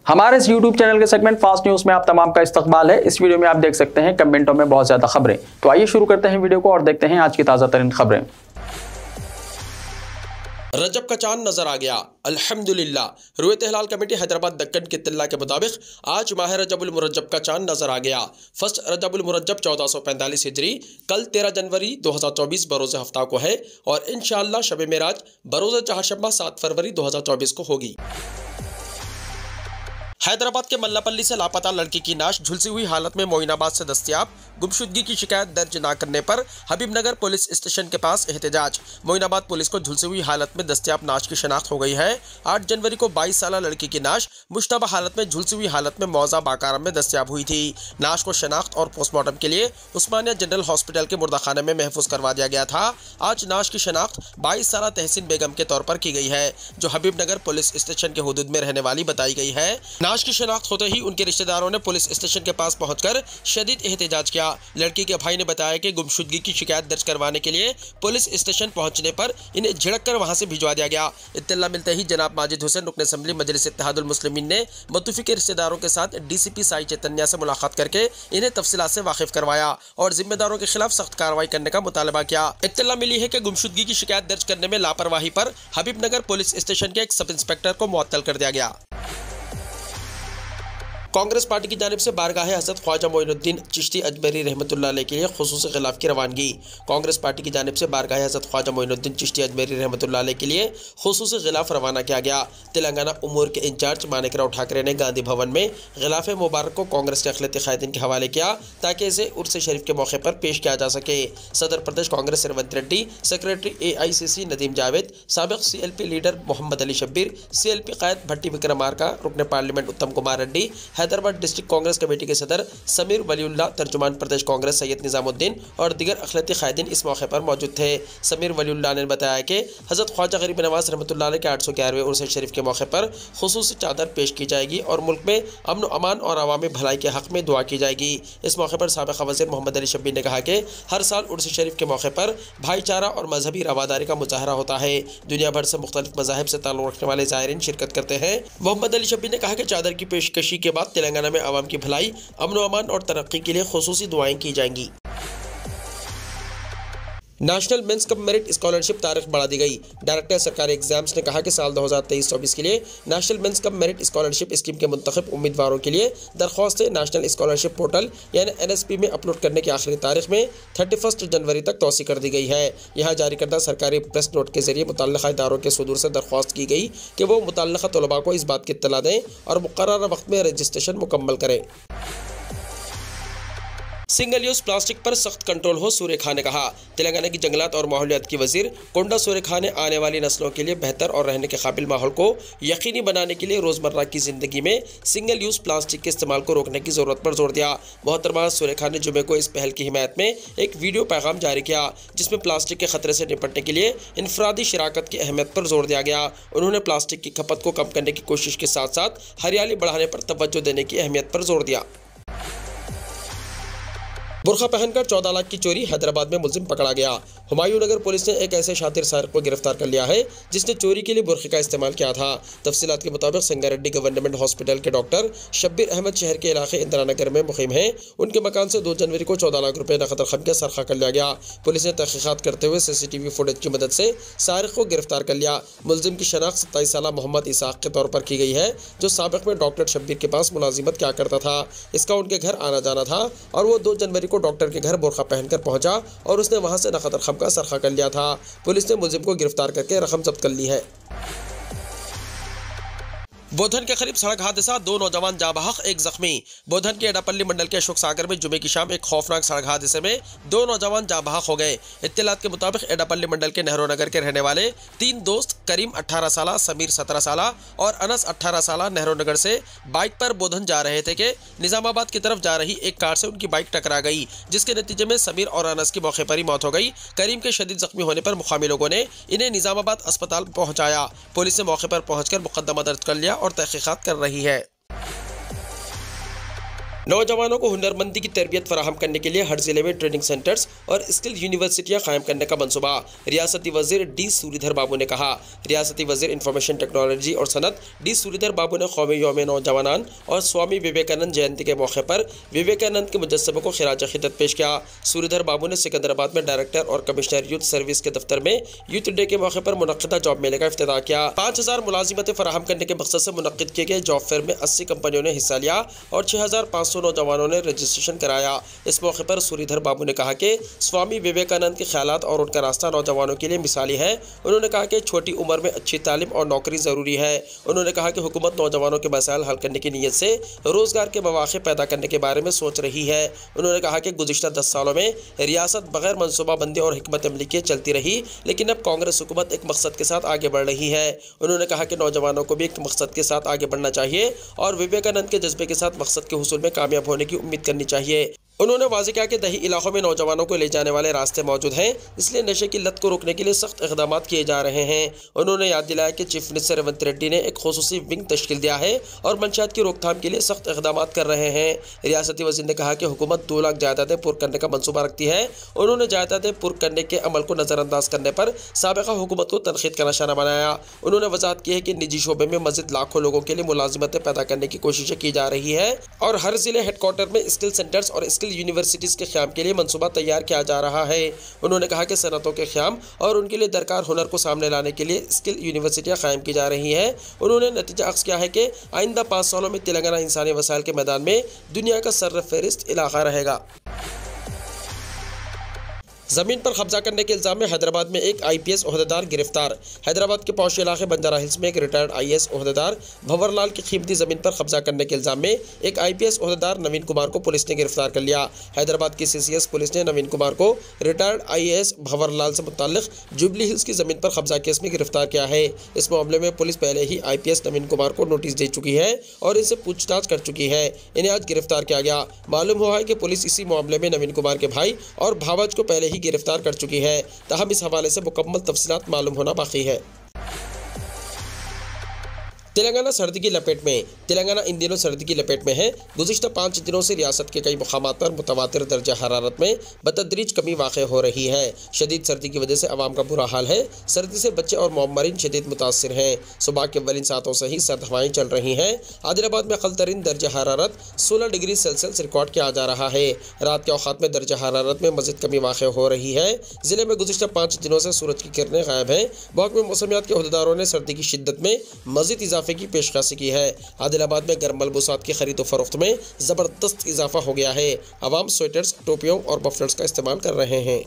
हमारे इस YouTube channel के सेगमेंट फास्ट न्यूज में आप तमाम का इस्तकबाल है। इस वीडियो में आप देख सकते हैं कमेंटों में बहुत ज्यादा खबरें। तो आइए शुरू करते हैं वीडियो को और देखते हैं आज की ताजा तरीन खबरें। रजब का चांद नजर आ गया, अल्हम्दुलिल्लाह। रुयत हिलाल कमेटी हैदराबाद दक्कन की इत्तला के मुताबिक आज माह रजबुल मुरज्जब का चांद नजर आ गया। फर्स्ट रजबुल मुरज्जब 1445 हिजरी कल 13 जनवरी 2024 बरोज़ हफ्ता को है और इंशाअल्लाह शब मेराज बरोज़ चहारशंबा 7 फरवरी 2024 को होगी। हैदराबाद के मल्लापल्ली से लापता लड़की की नाश झुलसी हुई हालत में मोइनाबाद से दस्तयाब। गुमशुदगी की शिकायत दर्ज न करने पर हबीबनगर पुलिस स्टेशन के पास एहतजाज। मोइनाबाद पुलिस को झुलसी हुई हालत में दस्तयाब नाश की शनाख्त हो गई है। 8 जनवरी को 22 साल लड़की की नाश मुश्तबा हालत में झुलसी हुई हालत में मौजा बाकारा में दस्तयाब हुई थी। नाश को शनाख्त और पोस्टमार्टम के लिए उस्मानिया जनरल हॉस्पिटल के मुर्दाखाने में महफूज करवा दिया गया था। आज नाश की शनाख्त 22 साल तहसीन बेगम के तौर पर की गई है, जो हबीबनगर पुलिस स्टेशन के हुदूद में रहने वाली बताई गई है। नाश की शनाख्त होते ही उनके रिश्तेदारों ने पुलिस स्टेशन के पास पहुंचकर शदीद एहतजाज किया। लड़की के भाई ने बताया कि गुमशुदगी की शिकायत दर्ज करवाने के लिए पुलिस स्टेशन पहुंचने पर इन्हें झिड़क कर वहां से भिजवा दिया गया। इत्तला मिलते ही जनाब माजिद हुसैन रुकन असम्बली मजलिस इत्तेहादुल मुस्लिमीन ने मतूफी के रिश्तेदारों के साथ डीसीपी साई चैतन्या से मुलाकात करके इन्हें तफसीलात से वाकिफ करवाया और जिम्मेदारों के खिलाफ सख्त कार्रवाई करने का मुतालबा किया। इत्तला मिली है कि गुमशुदगी की शिकायत दर्ज करने में लापरवाही पर हबीबनगर पुलिस स्टेशन के एक सब इंस्पेक्टर को मुअत्तल कर दिया गया। कांग्रेस पार्टी की जानिब से बारगाह हज़रत ख्वाजा मोइनुद्दीन चिश्ती अजमेरी रहमतुल्लाह अलैह के लिए खुसूसी गिलाफ की रवानगी। कांग्रेस पार्टी की जानिब से बारगाह हज़रत ख्वाजा मोइनुद्दीन चिश्ती अजमेरी रहमतुल्लाह अलैह के लिए खुसूसी गिलाफ रवाना किया गया। तेलंगाना उमूर के इंचार्ज मानिकराव ठाकरे ने गांधी भवन में गिलाफ मुबारक को कांग्रेस के अखिलती कायदीन के हवाले किया ताकि इसे उर्स शरीफ के मौके पर पेश किया जा सके। सदर प्रदेश कांग्रेस रेवंत रेड्डी, सेक्रेटरी AICC नदीम जावेद, साबिक CLP leader Mohammed Ali Shabbir, CLP कायद भट्टी विक्रमार्का, रुकन parliament Uttam Kumar Reddy, Hyderabad district Congress committee के सदर समीर वलीउल्लाह, तर्जुमान प्रदेश कांग्रेस सैयद निजामुद्दीन और दीगर अखिलती कायदीन इस मौके पर मौजूद थे। समीर वलीउल्लाह ने बताया कि हज़रत ख्वाजा गरीब नवाज रहमतुल्लाह अलैह के 811वें उर्स शरीफ के मौके पर खुसूसी चादर पेश की जाएगी और मुल्क में अमन व अमान और अवामी भलाई के हक़ में दुआ की जाएगी। इस मौके पर साबिक़ वज़ीर मोहम्मद अली शब्बीर ने कहा कि हर साल उर्स शरीफ के मौके पर भाईचारा और मजहबी रवादारी का मुजाहरा होता है। दुनिया भर से मुख्तलिफ मज़ाहिब से ताल्लुक़ रखने वाले ज़ायरीन शिरकत करते हैं। मोहम्मद अली शब्बीर ने कहा कि चादर की पेशकशी के बाद तेलंगाना में आवाम की भलाई, अमन व अमान और तरक्की के लिए खुसूसी दुआएं की जाएंगी। National means cum merit scholarship तारीख बढ़ा दी गई। डायरेक्टर सरकारी एग्जाम्स ने कहा कि साल 2023-24 के लिए national means cum merit scholarship scheme के मुंतखब उम्मीदवारों के लिए दरख्वास्तें नेशनल स्कॉलरशिप पोर्टल यानी NSP में अपलोड करने की आखिरी तारीख में 31 जनवरी तक तौसी कर दी गई है। यहाँ जारी करदा सरकारी प्रेस नोट के जरिए मुतल्लिक़ा इदारों के सदूर से दरख्वास्त की गई कि वो मुतल्लिक़ा तलबा को इस बात की इत्तला दें और मुक़र्रर वक्त में रजिस्ट्रेशन मुकम्मल करें। सिंगल यूज़ प्लास्टिक पर सख्त कंट्रोल हो, सुरेखा ने कहा। तेलंगाना की जंगलात और माहौलियात की वजीर कोंडा सुरेखा ने आने वाली नस्लों के लिए बेहतर और रहने के काबिल माहौल को यकीनी बनाने के लिए रोज़मर्रा की ज़िंदगी में सिंगल यूज़ प्लास्टिक के इस्तेमाल को रोकने की ज़रूरत पर जोर दिया। मोहतरमा सुरेखा ने जुमे को इस पहल की हिमायत में एक वीडियो पैगाम जारी किया जिसमें प्लास्टिक के खतरे से निपटने के लिए इनफरादी शराकत की अहमियत पर जोर दिया गया। उन्होंने प्लास्टिक की खपत को कम करने की कोशिश के साथ साथ हरियाली बढ़ाने पर तवज्जो देने की अहमियत पर जोर दिया। बुरखा पहनकर 14 लाख की चोरी, हैदराबाद में मुलजिम पकड़ा गया। हुमायूं नगर पुलिस ने एक ऐसे शातिर सारिक को गिरफ्तार कर लिया है जिसने चोरी के लिए बुरखे का इस्तेमाल किया था। तफसीलात के मुताबिक संगारेड्डी गवर्नमेंट हॉस्पिटल के डॉक्टर शब्बीर अहमद शहर के इलाके इंदिरा नगर में मुकीम हैं। उनके मकान से 2 जनवरी को 14 लाख रुपये नकद रकम का सरखा कर लिया गया। पुलिस ने तहकीकात करते हुए CCTV फुटेज की मदद से सारिक को गिरफ्तार कर लिया। मुलजिम की शनाख्त 27 साल मोहम्मद इसाक के तौर पर की गई है, जो साबिक में डॉक्टर शब्बीर के पास मुलाजिमत किया करता था। इसका उनके घर आना जाना था और वो 2 जनवरी को डॉक्टर के घर बुरखा पहनकर पहुंचा और उसने वहां से नकद रकम का सरखा कर लिया था। पुलिस ने मुलजिम को गिरफ्तार करके रकम जब्त कर ली है। बोधन के करीब सड़क हादसा, 2 नौजवान जाँ बहक, 1 जख्मी। बोधन के एडापल्ली मंडल के अशोक सागर में जुमे की शाम एक खौफनाक सड़क हादसे में 2 नौजवान जाँ बहक हो गए। इत्तलात के मुताबिक एडापल्ली मंडल के नेहरू नगर के रहने वाले 3 दोस्त करीम 18 साल, समीर 17 साल और अनस 18 साल नेहरू नगर से बाइक पर बोधन जा रहे थे कि निजामाबाद की तरफ जा रही एक कार से उनकी बाइक टकरा गई, जिसके नतीजे में समीर और अनस की मौके पर ही मौत हो गई। करीम के शदीद जख्मी होने पर मुकामी लोगों ने इन्हें निजामाबाद अस्पताल पहुंचाया। पुलिस ने मौके पर पहुंचकर मुकदमा दर्ज कर लिया और तहकीकात कर रही है। नौजवानों को हुनरमंदी की तरबियत फराहम करने के लिए हर जिले में ट्रेनिंग सेंटर्स और स्किल यूनिवर्सिटियां कायम करने का मंसूबा। रियासती वजीर डी सूरीधर बाबू ने कहा। रियासती वजीर इंफॉर्मेशन टेक्नोलॉजी और सनत डी सूरीधर बाबू ने कौमी यौम नौजवान और स्वामी विवेकानंद जयंती के मौके पर विवेकानंद के मुजस्समे को खिराज खिदमत पेश किया। सूरीधर बाबू ने सिकंदराबाद में डायरेक्टर और कमिश्नर यूथ सर्विस के दफ्तर में यूथ डे के मौके पर मुनक्किदा जॉब मेले का इफ्तिताह किया। 5000 मुलाजिमतें फराहम करने के मकसद से मुनक्किद किए गए जॉब फेयर में 80 कंपनियों ने हिस्सा लिया और 6500 नौजवानों ने रजिस्ट्रेशन कराया। इस मौके पर सूरीधर बाबू ने कहा कि स्वामी विवेकानंद के ख्यालात और उनका रास्ता नौजवानों के लिए मिसाली है। उन्होंने कहा कि छोटी उम्र में अच्छी तालीम और नौकरी ज़रूरी है। उन्होंने कहा कि हुकूमत नौजवानों के मसाइल हल करने की नीयत से रोज़गार के मौक़े पैदा करने के बारे में सोच रही है। उन्होंने कहा कि गुज़िश्ता 10 सालों में रियासत बगैर मनसूबाबंदी और हिकमत अमली के चलती रही, लेकिन अब कांग्रेस हुकूमत एक मकसद के साथ आगे बढ़ रही है। उन्होंने कहा कि नौजवानों को भी एक मकसद के साथ आगे बढ़ना चाहिए और विवेकानंद के जज्बे के साथ मकसद के हुसूल में कामयाब होने की उम्मीद करनी चाहिए। उन्होंने वाज़ेह किया कि दही इलाकों में नौजवानों को ले जाने वाले रास्ते मौजूद हैं, इसलिए नशे की लत को रोकने के लिए सख्त इक़दाम किए जा रहे हैं। उन्होंने याद दिलाया कि चीफ मिनिस्टर रेवंत रेड्डी ने एक खुसूसी विंग तश्कील दिया है और मंशियात की रोकथाम के लिए सख्त इक़दाम कर रहे हैं। रियासती वज़ीर ने कहा कि हुकूमत 2 लाख जायदादें पुर करने का मनसूबा रखती है। उन्होंने जायदादें पुर करने के अमल को नज़रअंदाज करने पर साबिक़ा हुकूमत को तनक़ीद का निशाना बनाया। उन्होंने वजाहत की है कि निजी शोबे में मज़ीद लाखों लोगों के लिए मुलाजिमतें पैदा करने की कोशिशें की जा रही है और हर ज़िले हेडक्वार्टर में स्किल सेंटर्स और स्किल यूनिवर्सिटीज़ के क़याम के लिए मंसूबा तैयार किया जा रहा है। उन्होंने कहा कि सनतों के क़याम और उनके लिए दरकार हुनर को सामने लाने के लिए स्किल यूनिवर्सिटियाँ कायम की जा रही हैं। उन्होंने नतीजा अक्स किया है कि आइंदा 5 सालों में तेलंगाना इंसानी वसाइल के मैदान में दुनिया का सर्वफहरिस्त इलाका रहेगा। ज़मीन पर कब्जा करने के इल्ज़ाम में हैदराबाद में एक IPS ओहदेदार गिरफ्तार। हैदराबाद के पौश इलाके बंजारा हिल्स में एक रिटायर्ड IAS ओहदेदार भंवरलाल की कीमती ज़मीन पर कब्जा करने के इल्ज़ाम में एक IPS ओहदेदार नवीन कुमार को पुलिस ने गिरफ्तार कर लिया। हैदराबाद की CCS पुलिस ने नवीन कुमार को रिटायर्ड IAS भंवरलाल से मुताल्लिक़ जुबली हिल्स की ज़मीन पर कब्जा केस में गिरफ्तार किया है। इस मामले में पुलिस पहले ही IPS नवीन कुमार को नोटिस दे चुकी है और इनसे पूछताछ कर चुकी है। इन्हें आज गिरफ्तार किया गया। मालूम हुआ है कि पुलिस इसी मामले में नवीन कुमार के भाई और भावज को पहले ही गिरफ्तार कर चुकी है। ताहम इस हवाले से मुकम्मल तफसीलात मालूम होना बाकी है। तेलंगाना सर्दी की लपेट में। तेलंगाना इन दिनों सर्दी की लपेट में है। गुज़िश्ता 5 दिनों से रियासत के कई मुकामात पर मुतवातिर दर्जा हरारत में बतदरीज कमी वाक़ हो रही है। शदीद सर्दी की वजह से आवाम का बुरा हाल है। सर्दी से बच्चे और मौमरीन शदीद मुतासिर हैं। सुबह के अव्वलिन सातों से ही सर्द हवाएँ चल रही हैं। आदिलाबाद में अक़ल तरीन दर्जा हरारत 16 डिग्री सेल्सियस रिकॉर्ड किया जा रहा है। रात के औक़ात में दर्जा हरारत में मज़ीद कमी वाक़ हो रही है। ज़िले में गुज़िश्ता 5 दिनों से सूरज की किरणें गायब हैं। महकमे मौसमियात के अहदेदारों ने सर्दी की शिद्दत में मज़ीद इजाफे की पेशकशी की है। आदिलाबाद में गर्म मलबूसात की खरीद फरोख्त में ज़बरदस्त इजाफा हो गया है। आवाम स्वेटर्स, टोपियों और मफलर्स का इस्तेमाल कर रहे हैं।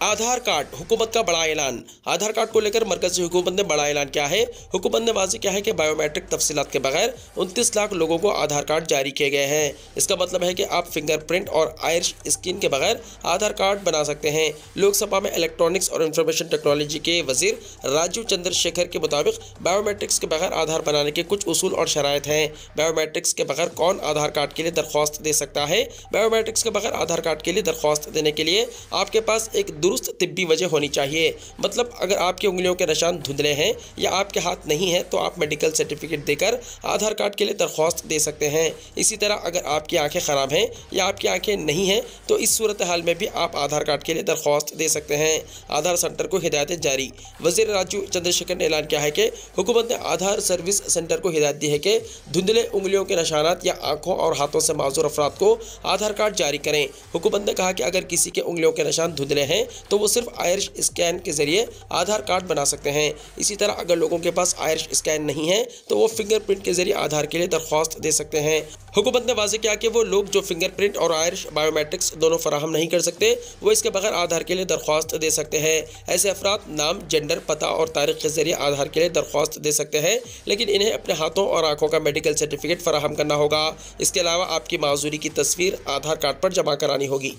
आधार कार्ड, हुकूमत का बड़ा ऐलान। आधार कार्ड को लेकर मरकज़ी हुकूमत ने बड़ा ऐलान किया है। हुकूमत ने वाज़ेह किया है कि बायोमेट्रिक तफसीलात के बगैर 29 लाख लोगों को आधार कार्ड जारी किए गए हैं। इसका मतलब है कि आप फिंगरप्रिंट और आयरिश स्कैन के बगैर आधार कार्ड बना सकते हैं। लोकसभा में इलेक्ट्रॉनिक्स और इंफॉर्मेशन टेक्नोलॉजी के वजीर राजीव चंद्रशेखर के मुताबिक बायोमेट्रिक्स के बगैर आधार बनाने के कुछ उसूल और शराइत हैं। बायोमेट्रिक्स के बगैर कौन आधार कार्ड के लिए दरख्वास्त दे सकता है? बायोमेट्रिक्स के बगैर आधार कार्ड के लिए दरख्वास्त देने के लिए आपके पास एक तिब्बी वजह होनी चाहिए। मतलब अगर आपकी उंगलियों के निशान धुंधले हैं या आपके हाथ नहीं है तो आप मेडिकल सर्टिफिकेट देकर आधार कार्ड के लिए दरख्वास्त दे सकते हैं। इसी तरह अगर आपकी आंखें ख़राब हैं या आपकी आंखें नहीं हैं तो इस सूरत हाल में भी आप आधार कार्ड के लिए दरख्वास्त दे सकते हैं। आधार सेंटर को हिदायतें जारी। वज़ीर राजीव चंद्रशेखर ने ऐलान किया है कि हुकूमत ने आधार सर्विस सेंटर को हिदायत दी है कि धुंधले उंगलियों के निशानात या आंखों और हाथों से माजूर अफराद को आधार कार्ड जारी करें। हुकूमत ने कहा कि अगर किसी के उंगलियों के निशान धुंधले हैं तो वो सिर्फ आयरिश स्कैन के जरिए आधार कार्ड बना सकते हैं। इसी तरह अगर लोगों के पास आयरिश स्कैन नहीं है तो वो फिंगरप्रिंट के जरिए आधार के लिए दरख्वास्त दे सकते हैं। हुकूमत ने वाज़ेह किया कि वो लोग जो फिंगरप्रिंट और आयरिश बायोमेट्रिक्स दोनों फराहम नहीं कर सकते वो इसके बगैर आधार के लिए दरख्वास्त दे सकते हैं। ऐसे अफराद नाम, जेंडर, पता और तारीख के जरिए आधार के लिए दरख्वास्त दे सकते हैं, लेकिन इन्हें अपने हाथों और आंखों का मेडिकल सर्टिफिकेट फराहम करना होगा। इसके अलावा आपकी माजूरी की तस्वीर आधार कार्ड पर जमा करानी होगी।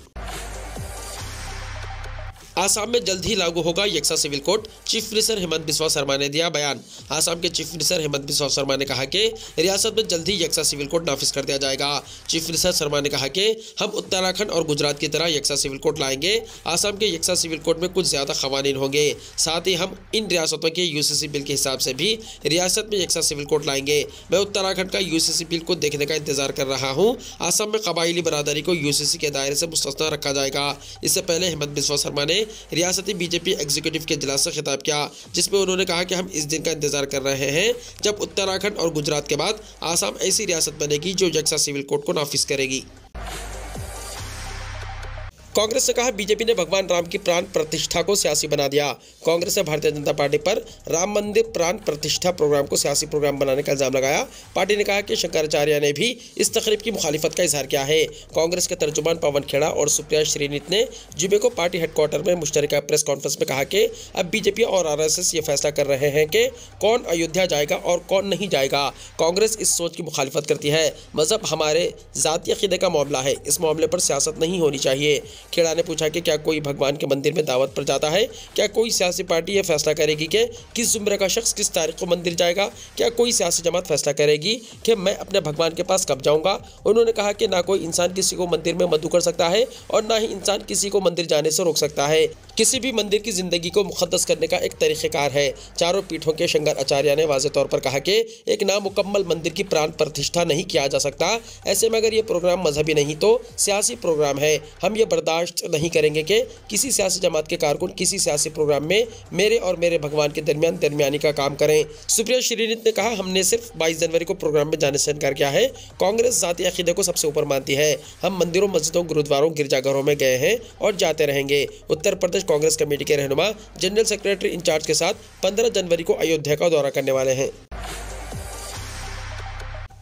आसाम में जल्द ही लागू होगा यक्सा civil code, chief minister Himanta Biswa Sarma ने दिया बयान। आसाम के चीफ मिनिस्टर हेमंत बिस्वा शर्मा ने कहा कि रियासत में जल्द ही यक्सा सिविल कोड नाफिज कर दिया जाएगा। चीफ मिनिस्टर शर्मा ने कहा कि हम उत्तराखंड और गुजरात की तरह यक्सा सिविल कोड लाएंगे। आसाम के यक्सा सिविल कोड में कुछ ज्यादा कवानीन होंगे, साथ ही हम इन रियासतों के यूसीसी बिल के हिसाब से भी रियासत में यक्सा सिविल कोड लाएंगे। मैं उत्तराखंड का यूसीसी बिल को देखने का इंतजार कर रहा हूँ। आसाम में कबायली बरादरी को यूसीसी के दायरे से मुस्तस्ना रखा जाएगा। इससे पहले हेमंत बिस्वा शर्मा ने रियासती बीजेपी एग्जीक्यूटिव के इजलास से खिताब किया, जिसमें उन्होंने कहा कि हम इस दिन का इंतजार कर रहे हैं जब उत्तराखंड और गुजरात के बाद आसाम ऐसी रियासत बनेगी जो यक्सा सिविल कोड को नाफिज करेगी। कांग्रेस ने कहा बीजेपी ने भगवान राम की प्राण प्रतिष्ठा को सियासी बना दिया। कांग्रेस ने भारतीय जनता पार्टी पर राम मंदिर प्राण प्रतिष्ठा प्रोग्राम को सियासी प्रोग्राम बनाने का इल्जाम लगाया। पार्टी ने कहा कि शंकराचार्य ने भी इस तकरीब की मुखालिफत का इजहार किया है। कांग्रेस के तर्जुमान पवन खेड़ा और सुप्रिया श्रीनीत ने जुमे को पार्टी हेडक्वार्टर में मुश्तरका प्रेस कॉन्फ्रेंस में कहा कि अब बीजेपी और आरएसएस ये फैसला कर रहे हैं कि कौन अयोध्या जाएगा और कौन नहीं जाएगा। कांग्रेस इस सोच की मुखालिफत करती है। मजहब हमारे जाती अकीदे का मामला है, इस मामले पर सियासत नहीं होनी चाहिए। खेड़ा ने पूछा कि क्या कोई भगवान के मंदिर में दावत पर जाता है? क्या कोई सियासी पार्टी यह फैसला करेगी कि किस जुम्रे का शख्स किस तारीख को मंदिर जाएगा? क्या कोई सियासी जमात फैसला करेगी कि मैं अपने भगवान के पास कब जाऊंगा? उन्होंने कहा कि ना कोई इंसान किसी को मंदिर में मदऊ कर सकता है और ना ही इंसान किसी को मंदिर जाने से रोक सकता है। किसी भी मंदिर की जिंदगी को मुकद्दस करने का एक तरीक़ेकार है। चारों पीठों के शंकराचार्य ने वाज़ेह तौर पर कहा कि एक नामुकम्मल मंदिर की प्राण प्रतिष्ठा नहीं किया जा सकता। ऐसे में अगर ये प्रोग्राम मजहबी नहीं तो सियासी प्रोग्राम है। हम ये बर्दाश्त नहीं करेंगे कि किसी सियासी जमात के कारकुन किसी सियासी प्रोग्राम में मेरे और मेरे भगवान के दरमियान दरमियानी का काम करें। सुप्रिया श्रीनीत ने कहा हमने सिर्फ 22 जनवरी को प्रोग्राम में जाने से इनकार किया है। कांग्रेस जाती अकीदे को सबसे ऊपर मानती है। हम मंदिरों, मस्जिदों, गुरुद्वारों, गिरजाघरों में गए हैं और जाते रहेंगे। उत्तर प्रदेश कांग्रेस कमेटी के रहनुमा जनरल सेक्रेटरी इंचार्ज के साथ 15 जनवरी को अयोध्या का दौरा करने वाले हैं।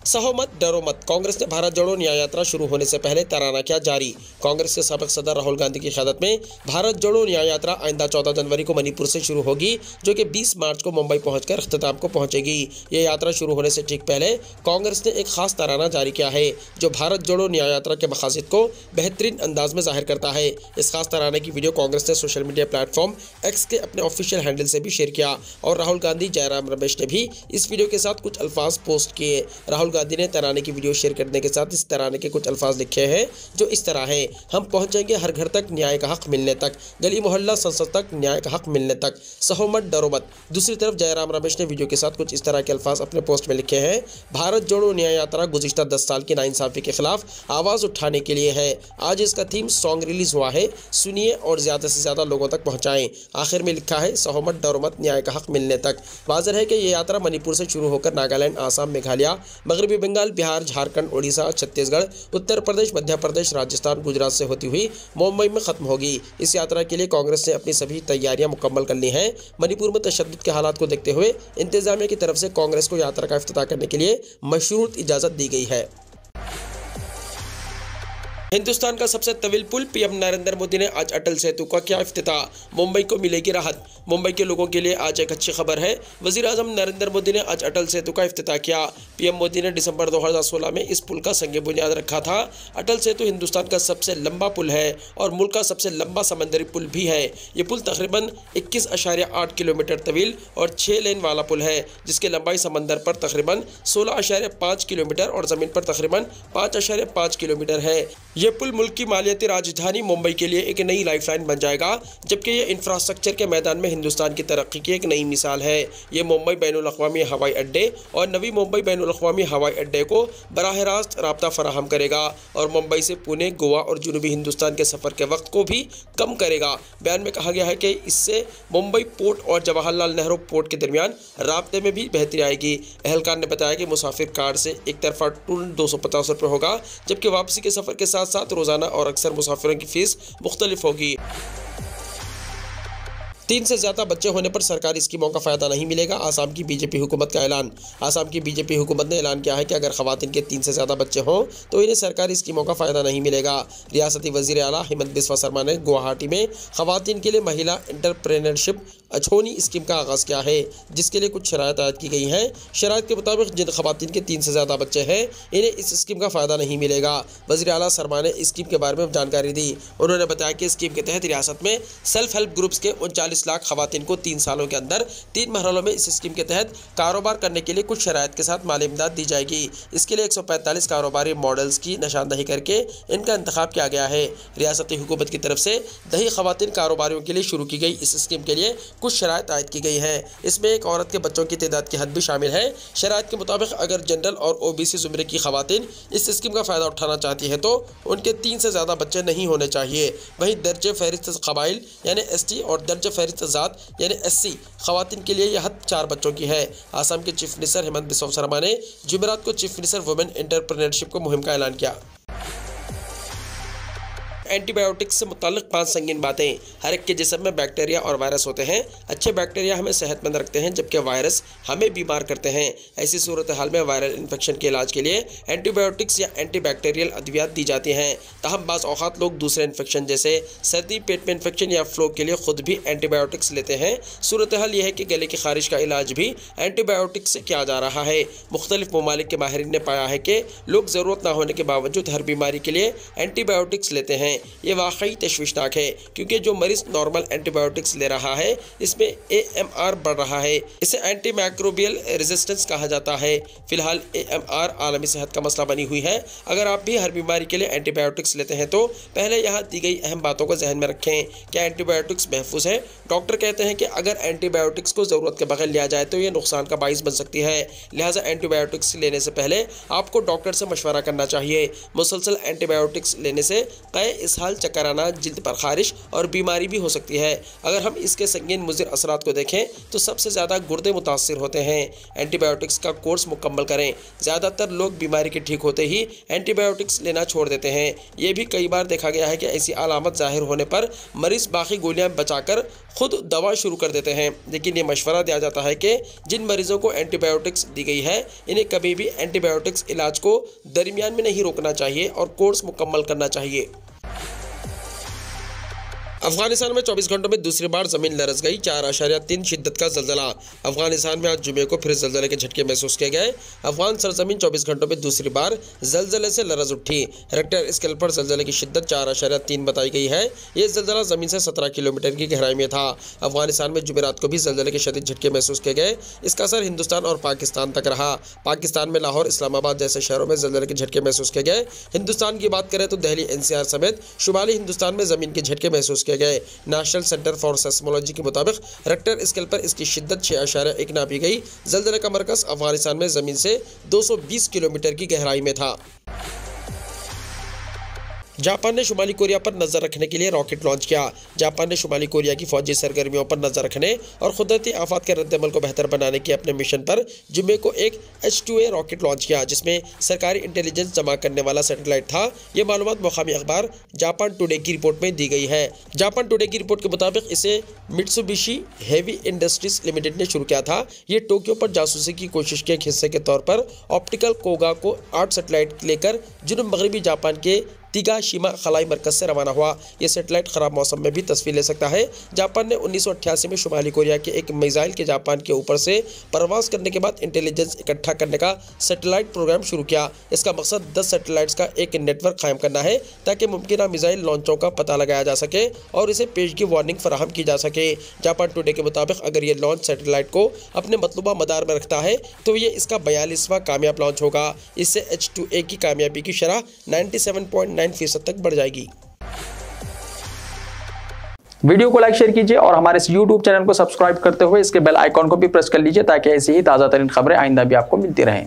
सहो मत डरो मत, कांग्रेस ने भारत जोड़ो न्याय यात्रा शुरू होने से पहले तराना किया जारी। कांग्रेस के साबिक सदर राहुल गांधी की क़यादत में भारत जोड़ो न्याय यात्रा आइंदा 14 जनवरी को मणिपुर से शुरू होगी, जो कि 20 मार्च को मुंबई पहुंचकर अख्ताम को पहुंचेगी। ये यात्रा शुरू होने से ठीक पहले कांग्रेस ने एक खास तराना जारी किया है, जो भारत जोड़ो न्याय यात्रा के मकासद को बेहतरीन अंदाज में जाहिर करता है। इस खास तराने की वीडियो कांग्रेस ने सोशल मीडिया प्लेटफॉर्म एक्स के अपने ऑफिशियल हैंडल से भी शेयर किया और राहुल गांधी, जयराम रमेश ने भी इस वीडियो के साथ कुछ अल्फाज पोस्ट किए। राहुल गांधी ने तराने की वीडियो शेयर करने के साथ इस तराने के कुछ अल्फाज लिखे हैं जो इस तरह हैं: हम पहुंचेंगे हर घर तक न्याय का हक मिलने तक, गली मोहल्ला संसद तक न्याय का हक मिलने तक, सहो मत डरो मत। दूसरी तरफ जयराम रमेश ने वीडियो के साथ कुछ इस तरह के अल्फाज अपने पोस्ट में लिखे हैं: भारत जोड़ो न्याय यात्रा गुज़िश्ता 10 साल की नाइंसाफी के खिलाफ आवाज़ उठाने के लिए है। आज इसका थीम सॉन्ग रिलीज हुआ है, सुनिए और ज़्यादा से ज़्यादा लोगों तक पहुँचाएँ। आखिर में लिखा है सहो मत डरो मत, न्याय का हक मिलने तक। वाज़ेह है कि ये यात्रा मणिपुर से शुरू होकर नागालैंड, आसाम, मेघालय, मगरबी बंगाल, बिहार, झारखंड, ओडिशा, छत्तीसगढ़, उत्तर प्रदेश, मध्य प्रदेश, राजस्थान, गुजरात से होती हुई मुंबई में खत्म होगी। इस यात्रा के लिए कांग्रेस ने अपनी सभी तैयारियां मुकम्मल कर ली हैं। मणिपुर में तशद्दुद के हालात को देखते हुए इंतजामिया की तरफ से कांग्रेस को यात्रा का इफ्तिताह करने के लिए मशरूत इजाज़त दी गई है। हिंदुस्तान का सबसे तवील पुल, पीएम नरेंद्र मोदी ने आज अटल सेतु का किया इफ्तिताह। मुंबई को मिलेगी राहत। मुंबई के लोगों के लिए आज एक अच्छी खबर है। वज़ीर आज़म नरेंद्र मोदी ने आज अटल सेतु का इफ्तिताह किया। पीएम मोदी ने दिसंबर 2016 में इस पुल का संग बुनियाद रखा था। अटल सेतु हिंदुस्तान का सबसे लंबा पुल है और मुल्क का सबसे लंबा समंदरी पुल भी है। ये पुल तकरीबन 21.8 किलोमीटर तवील और 6 लेन वाला पुल है, जिसकी लंबाई समंदर पर तकरीबन 16.5 किलोमीटर और ज़मीन पर तकरीबन 5.5 किलोमीटर है। ये पुल मुल्क की मालियाती राजधानी मुंबई के लिए एक नई लाइफलाइन बन जाएगा, जबकि ये इंफ्रास्ट्रक्चर के मैदान में हिंदुस्तान की तरक्की की एक नई मिसाल है। ये मुंबई बैनुल-अक़वामी हवाई अड्डे और नवी मुंबई बैनुल-अक़वामी हवाई अड्डे को बराह रास्त राब्ता फराहम करेगा और मुंबई से पुणे, गोवा और जनूबी हिंदुस्तान के सफ़र के वक्त को भी कम करेगा। बयान में कहा गया है कि इससे मुंबई पोर्ट और जवाहरलाल नेहरू पोर्ट के दरमियान राब्ते में भी बेहतरी आएगी। एहलकार ने बताया कि मुसाफिर कार्ड से एक तरफा टूल 250 रुपये होगा, जबकि वापसी के सफ़र के साथ साथ रोज़ाना और अक्सर मुसाफिरों की फ़ीस मुख्तलिफ होगी। 3 से ज़्यादा बच्चे होने पर सरकारी स्कीमों का फ़ायदा नहीं मिलेगा, आसाम की बीजेपी हुकूमत का ऐलान। आसाम की बीजेपी हुकूमत ने ऐलान किया है कि अगर ख़वातीन के 3 से ज़्यादा बच्चे हों तो इन्हें सरकारी स्कीमों का फ़ायदा नहीं मिलेगा। रियासती वज़ीर आला हेमंत बिस्वा शर्मा ने गुवाहाटी में ख़वातीन के लिए महिला एंटरप्रेन्योरशिप अछोनी स्कीम का आगाज़ किया है, जिसके लिए कुछ शराइत आयद की गई हैं। शराइत के मुताबिक जिन खवातीन के 3 से ज़्यादा बच्चे हैं इन्हें इस स्कीम का फ़ायदा नहीं मिलेगा। वज़ीर आला सरमा ने स्कीम के बारे में जानकारी दी। उन्होंने बताया कि स्कीम के तहत रियासत में सेल्फ हेल्प ग्रुप्स के 39 लाख खवातीन को 3 सालों के अंदर 3 मरहलों में इस स्कीम के तहत कारोबार करने के लिए कुछ शराइत के साथ माली इमदाद दी जाएगी। इसके लिए 145 कारोबारी मॉडल्स की निशानदही करके इनका इंतखाब किया गया है। रियासती हुकूमत की तरफ से दही खवातीन कारोबारियों के लिए शुरू की गई इस स्कीम के लिए कुछ शराइत आयद की गई हैं। इसमें एक औरत के बच्चों की तादाद की हद भी शामिल है। शराइत के मुताबिक अगर जनरल और OBC ज़ुमरे की खवातीन इस स्कीम का फ़ायदा उठाना चाहती है तो उनके 3 से ज़्यादा बच्चे नहीं होने चाहिए। वहीं दर्ज फहरिस्त कबाइल यानी ST और दर्ज फहरिस्त ज़ात यानी SC खवातीन के लिए यह हद 4 बच्चों की है। आसाम के चीफ मिनिस्टर हेमंत बिस्वा शर्मा ने जुमेरात को चीफ मिनिस्टर वुमेन एंटरप्रेन्योरशिप को मुहिम का ऐलान किया। एंटीबायोटिक्स से मुताल्लिक़ 5 संगीन बातें। हर एक के जिस्म में बैक्टीरिया और वायरस होते हैं। अच्छे बैक्टीरिया हमें सेहतमंद रखते हैं, जबकि वायरस हमें बीमार करते हैं। ऐसी सूरत हाल में वायरल इन्फेक्शन के इलाज के लिए एंटीबायोटिक्स या एंटीबैक्टीरियल अद्वियात दी जाती हैं। ताहम बाज़ औक़ात लोग दूसरे इन्फेक्शन जैसे सर्दी, पेट में इन्फेक्शन या फ्लू के लिए खुद भी एंटीबायोटिक्स लेते हैं। सूरत हाल यह है कि गले की खारिश का इलाज भी एंटीबायोटिक्स से किया जा रहा है। मुख्तलिफ ममालिक के माहिरीन ने पाया है कि लोग ज़रूरत ना होने के बावजूद हर बीमारी के लिए एंटीबायोटिक्स लेते हैं। ये वाकई तशवीशनाक है, क्योंकि जो मरीज़ नॉर्मल एंटीबायोटिक्स ले रहा है इसमें AMR बढ़ रहा है। इसे एंटी माइक्रोबियल रेजिस्टेंस कहा जाता है। फिलहाल AMR आलमी सेहत का मसला बनी हुई है। अगर आप भी हर बीमारी के लिए एंटीबायोटिक्स लेते हैं तो पहले यहाँ दी गई अहम बातों को जहन में रखें। क्या एंटीबायोटिक्स महफूज है? डॉक्टर कहते हैं कि अगर एंटीबायोटिक्स को ज़रूरत के बगैर लिया जाए तो ये नुकसान का बाइस बन सकती है। लिहाजा एंटीबायोटिक्स लेने से पहले आपको डॉक्टर से मशवरा करना चाहिए। मुसलसल एंटीबायोटिक्स लेने से कई इसहाल, चक्कर आना, जिल्द पर खारिश और बीमारी भी हो सकती है। अगर हम इसके संगीन मुज़िर असरात को देखें तो सबसे ज़्यादा गुर्दे मुतासिर होते हैं। एंटीबायोटिक्स का कोर्स मुकम्मल करें। ज़्यादातर लोग बीमारी के ठीक होते ही एंटीबायोटिक्स लेना छोड़ देते हैं। ये भी कई बार देखा गया है कि ऐसी अलामत ज़ाहिर होने पर मरीज़ बाकी गोलियां बचाकर खुद दवा शुरू कर देते हैं। लेकिन ये मशवरा दिया जाता है कि जिन मरीज़ों को एंटीबायोटिक्स दी गई है इन्हें कभी भी एंटीबायोटिक्स इलाज को दरमियान में नहीं रोकना चाहिए और कोर्स मुकम्मल करना चाहिए। अफगानिस्तान में 24 घंटों में दूसरी बार ज़मीन लरज़ गई। 4.3 शिद्दत का ज़लज़ला। अफगानिस्तान में आज जुमे को फिर ज़लज़ले के झटके महसूस किए गए। अफगान सरजमीन 24 घंटों में दूसरी बार ज़लज़ले से लरज़ उठी। रेक्टर स्केल पर ज़लज़ले की शिद्दत 4.3 बताई गई है। ये ज़लज़ला ज़मीन से 17 किलोमीटर की गहराई में था। अफगानिस्तान में जुमेरात को भी ज़लज़ले के शदीद झटके महसूस किए गए। इसका असर हिंदुस्तान और पाकिस्तान तक रहा। पाकिस्तान में लाहौर, इस्लामाबाद जैसे शहरों में ज़लज़ले के झटके महसूस किए गए। हिंदुस्तान की बात करें तो दिल्ली, NCR समेत शुमाली हिंदुस्तान में ज़मीन के झटके महसूस गए। नेशनल सेंटर फॉर सेस्मोलॉजी के मुताबिक रेक्टर स्केल पर इसकी शिद्दत 6.1 नापी गई। ज़लज़ले का मरकज़ अफगानिस्तान में ज़मीन से 220 किलोमीटर की गहराई में था। जापान ने शुमाली कोरिया पर नज़र रखने के लिए रॉकेट लॉन्च किया। जापान ने शुमाली कोरिया की फौजी सरगर्मियों पर नज़र रखने और कुदरती आफात के रद्द-ए-अमल को बेहतर बनाने के अपने मिशन पर जुमे को एक H-2A रॉकेट लॉन्च किया, जिसमें सरकारी इंटेलिजेंस जमा करने वाला सैटेलाइट था। ये मालूमात मुकामी अखबार जापान टुडे की रिपोर्ट में दी गई है। जापान टुडे की रिपोर्ट के मुताबिक इसे मित्सुबिशी हेवी इंडस्ट्रीज लिमिटेड ने शुरू किया था। ये टोक्यो पर जासूसी की कोशिश के एक हिस्से के तौर पर ऑप्टिकल कोगा को 8 सैटेलाइट लेकर जुनूब मगरबी जापान के तिगाशिमा खलाई मरकज़ से रवाना हुआ। ये सैटेलाइट ख़राब मौसम में भी तस्वीर ले सकता है। जापान ने 1988 में शुमाली कोरिया के एक मिसाइल के जापान के ऊपर से परवास करने के बाद इंटेलिजेंस इकट्ठा करने का सैटेलाइट प्रोग्राम शुरू किया। इसका मकसद 10 सैटेलाइट्स का एक नेटवर्क कायम करना है ताकि मुमकिन मिसाइल लॉन्चों का पता लगाया जा सके और इसे पेशगी वार्निंग फराहम की जा सके। जापान टुडे के मुताबिक अगर ये लॉन्च सैटेलाइट को अपने मतलूबा मदार में रखता है तो ये इसका 42वां कामयाब लॉन्च होगा। इससे H-2A की कामयाबी की शरह 97.9% तक बढ़ जाएगी। वीडियो को लाइक शेयर कीजिए और हमारे इस YouTube चैनल को सब्सक्राइब करते हुए इसके बेल आइकॉन को भी प्रेस कर लीजिए ताकि ऐसी ही ताज़ा तरीन खबरें आइंदा भी आपको मिलती रहें।